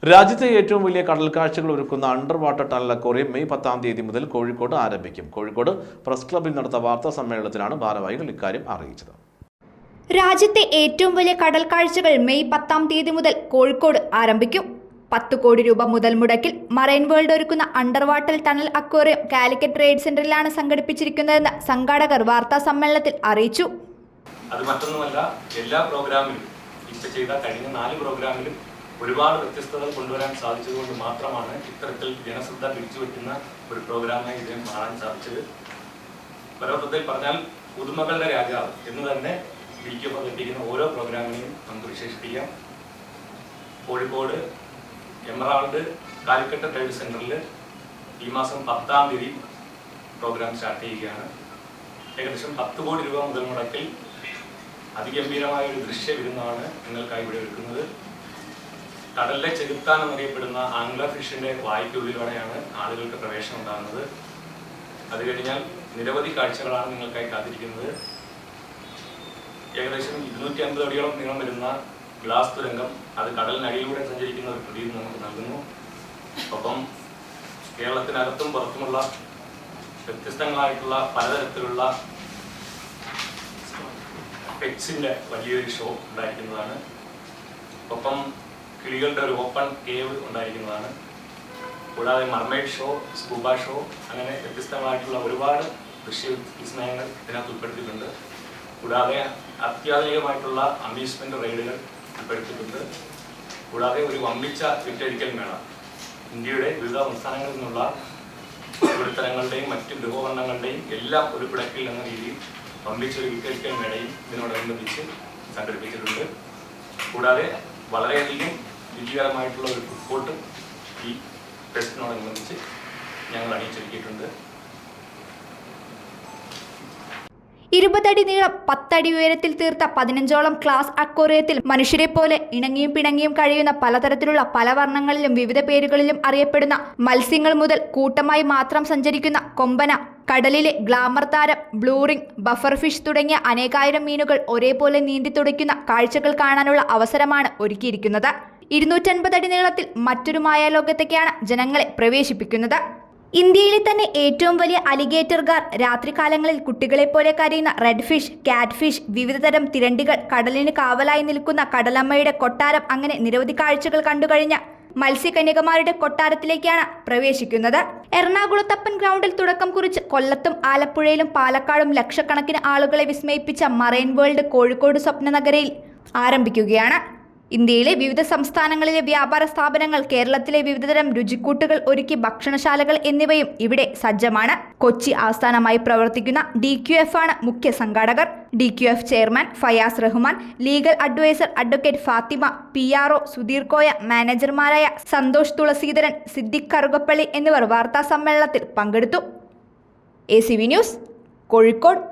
രാജ്യത്തെ ഏറ്റവും വലിയ കടൽ കാഴ്ചകൾ ഒരുക്കുന്ന under water tunnel aquarium May 10 മുതൽ കോഴിക്കോട് ആരംഭിക്കും. കോഴിക്കോട് പ്രസ് ക്ലബ്ബിൽ നടന്ന വാർത്താ സമ്മേളനത്തിലാണ് ഭാരവാഹികൾ ഇക്കാര്യം അറിയിച്ചത്. രാജ്യത്തെ ഏറ്റവും വലിയ കടൽ കാഴ്ചകൾ മെയ് 10 മുതൽ കോഴിക്കോട് ആരംഭിക്കും. 10 കോടി രൂപ മുതൽ മുടക്കിൽ മറൈൻ വേൾഡ് ഒരുക്കുന്ന under water tunnel aquarium Calicut trade സെന്ററിലാണ് സംഘടിപ്പിച്ചിരിക്കുന്നതെന്ന് സംഘാടകർ വാർത്താ സമ്മേളനത്തിൽ അറിയിച്ചു. അത് മറ്റൊന്നുമല്ല, എല്ലാ പ്രോഗ്രാമിലും ഇപ്പോൾ ചെയ്ത കഴിഞ്ഞ 4 പ്രോഗ്രാമിലും ഒരുപാട് വ്യത്യസ്തതകൾ കൊണ്ടുവരാൻ സാധിച്ചതുകൊണ്ട് മാത്രമാണ് ഇത്തരത്തിൽ ജനശ്രദ്ധ പിടിച്ചുവെക്കുന്ന ഒരു പ്രോഗ്രാമായി ഇതിനെ മാറാൻ സാധിച്ചത്. പരമത്തിൽ പറഞ്ഞാൽ പുതുമകളുടെ രാജാവ് എന്ന് തന്നെ വിളിക്കപ്പെട്ടിരിക്കുന്ന ഓരോ പ്രോഗ്രാമിനെയും നമുക്ക് വിശേഷിപ്പിക്കാം. കോഴിക്കോട് എമറാൾഡ് കാലിക്കറ്റ് ട്രേഡ് സെന്ററിൽ ഈ മാസം 10 പ്രോഗ്രാം സ്റ്റാർട്ട് ചെയ്യുകയാണ്. ഏകദേശം 10 കോടി രൂപ മുതൽ മുടക്കിൽ അതിഗംഭീരമായ ഒരു ദൃശ്യ വിരുന്നാണ് നിങ്ങൾക്കായി ഇവിടെ ഒരുക്കുന്നത്. കടലിലെ ചെകുത്താൻ എന്നറിയപ്പെടുന്ന ആംഗ്ലർ ഫിഷിന്റെ വായ്ക്കുള്ളിലൂടെയാണ് ആളുകൾക്ക് പ്രവേശനം ഉണ്ടാകുന്നത്. അത് കഴിഞ്ഞാൽ നിരവധി കാഴ്ചകളാണ് നിങ്ങൾക്കായി കാത്തിരിക്കുന്നത്. ഏകദേശം 250 അടിയോളം നീളം വരുന്ന ഗ്ലാസ് തുരങ്കം അത് കടലിനടിയിലൂടെ സഞ്ചരിക്കുന്ന ഒരു പ്രതീതി നമുക്ക് നൽകുന്നു. ഒപ്പം കേരളത്തിനകത്തും പുറത്തുമുള്ള വ്യത്യസ്തങ്ങളായിട്ടുള്ള പലതരത്തിലുള്ള പെറ്റ്സിന്റെ വലിയൊരു ഷോ ഉണ്ടായിരിക്കുന്നതാണ്. ഒപ്പം കിളികളുടെ ഒരു ഓപ്പൺ കേവ് ഉണ്ടായിരിക്കുന്നതാണ്. കൂടാതെ മർമെയ്ഡ് ഷോ, സ്കൂബ ഷോ, അങ്ങനെ വ്യത്യസ്തങ്ങളായിട്ടുള്ള ഒരുപാട് ദൃശ്യ വിസ്മയങ്ങൾ ഇതിനകത്ത് ഉൾപ്പെടുത്തിയിട്ടുണ്ട്. കൂടാതെ അത്യാധുനികമായിട്ടുള്ള അമ്യൂസ്മെന്റ് റൈഡുകൾ ഉൾപ്പെടുത്തിയിട്ടുണ്ട്. കൂടാതെ ഒരു വമ്പിച്ച വിറ്റഴിക്കൽ മേള, ഇന്ത്യയുടെ വിവിധ സംസ്ഥാനങ്ങളിൽ നിന്നുള്ള ഉപരിതലങ്ങളുടെയും മറ്റ് ഗൃഹോപകരണങ്ങളുടെയും എല്ലാം ഒരു പിടക്കിൽ എന്ന രീതിയിൽ വമ്പിച്ചൊരു വിറ്റഴിക്കൽ മേളയും ഇതിനോടനുബന്ധിച്ച് സംഘടിപ്പിച്ചിട്ടുണ്ട്. കൂടാതെ വളരെയധികം രുചികരമായിട്ടുള്ള ഒരു ഫുഡ് കോർട്ടും ഈ ഫെസ്റ്റിനോടനുബന്ധിച്ച് ഞങ്ങൾ അണിയിച്ചൊരുക്കിയിട്ടുണ്ട്. 20 അടി നീളം 10 അടി ഉയരത്തിൽ തീർത്ത 15ഓളം ഗ്ലാസ് അക്വേറിയത്തിൽ മനുഷ്യരെ പോലെ ഇണങ്ങിയും പിണങ്ങിയും കഴിയുന്ന പലതരത്തിലുള്ള പല വർണ്ണങ്ങളിലും വിവിധ പേരുകളിലും അറിയപ്പെടുന്ന മത്സ്യങ്ങൾ മുതൽ കൂട്ടമായി മാത്രം സഞ്ചരിക്കുന്ന കൊമ്പന, കടലിലെ ഗ്ലാമർ താരം, ബ്ലൂ റിംഗ്, ബഫർ ഫിഷ് തുടങ്ങിയ അനേകായിരം മീനുകൾ ഒരേപോലെ നീന്തി തുടിക്കുന്ന കാഴ്ചകൾ കാണാനുള്ള അവസരമാണ് ഒരുക്കിയിരിക്കുന്നത്. 250 അടി നീളത്തിൽ മറ്റൊരു മായാലോകത്തേക്കാണ് ജനങ്ങളെ പ്രവേശിപ്പിക്കുന്നത്. ഇന്ത്യയിലെ തന്നെ ഏറ്റവും വലിയ അലിഗേറ്റർ ഗാർ, രാത്രികാലങ്ങളിൽ കുട്ടികളെ പോലെ കരയുന്ന റെഡ് ഫിഷ്, കാറ്റ് ഫിഷ്, വിവിധതരം തിരണ്ടികൾ, കടലിന് കാവലായി നിൽക്കുന്ന കടലമ്മയുടെ കൊട്ടാരം, അങ്ങനെ നിരവധി കാഴ്ചകൾ കണ്ടുകഴിഞ്ഞ മത്സ്യകന്യകമാരുടെ കൊട്ടാരത്തിലേക്കാണ് പ്രവേശിക്കുന്നത്. എറണാകുളത്തപ്പൻ ഗ്രൗണ്ടിൽ തുടക്കം കുറിച്ച് കൊല്ലത്തും ആലപ്പുഴയിലും പാലക്കാടും ലക്ഷക്കണക്കിന് ആളുകളെ വിസ്മയിപ്പിച്ച മറൈൻ വേൾഡ് കോഴിക്കോട് സ്വപ്നനഗരയിൽ ആരംഭിക്കുകയാണ്. ഇന്ത്യയിലെ വിവിധ സംസ്ഥാനങ്ങളിലെ വ്യാപാര സ്ഥാപനങ്ങൾ, കേരളത്തിലെ വിവിധതരം രുചിക്കൂട്ടുകൾ ഒരുക്കി ഭക്ഷണശാലകൾ എന്നിവയും ഇവിടെ സജ്ജമാണ്. കൊച്ചി ആസ്ഥാനമായി പ്രവർത്തിക്കുന്ന DQF ആണ് മുഖ്യ സംഘാടകർ. DQF chairman Fayas Rahman, legal adviser advocate Fathima, PRO Sudheer Koya, മാനേജർമാരായ സന്തോഷ് തുളസീധരൻ, സിദ്ദിഖ് കറുകപ്പള്ളി എന്നിവർ വാർത്താ സമ്മേളനത്തിൽ പങ്കെടുത്തു. ACV news, Kozhikode.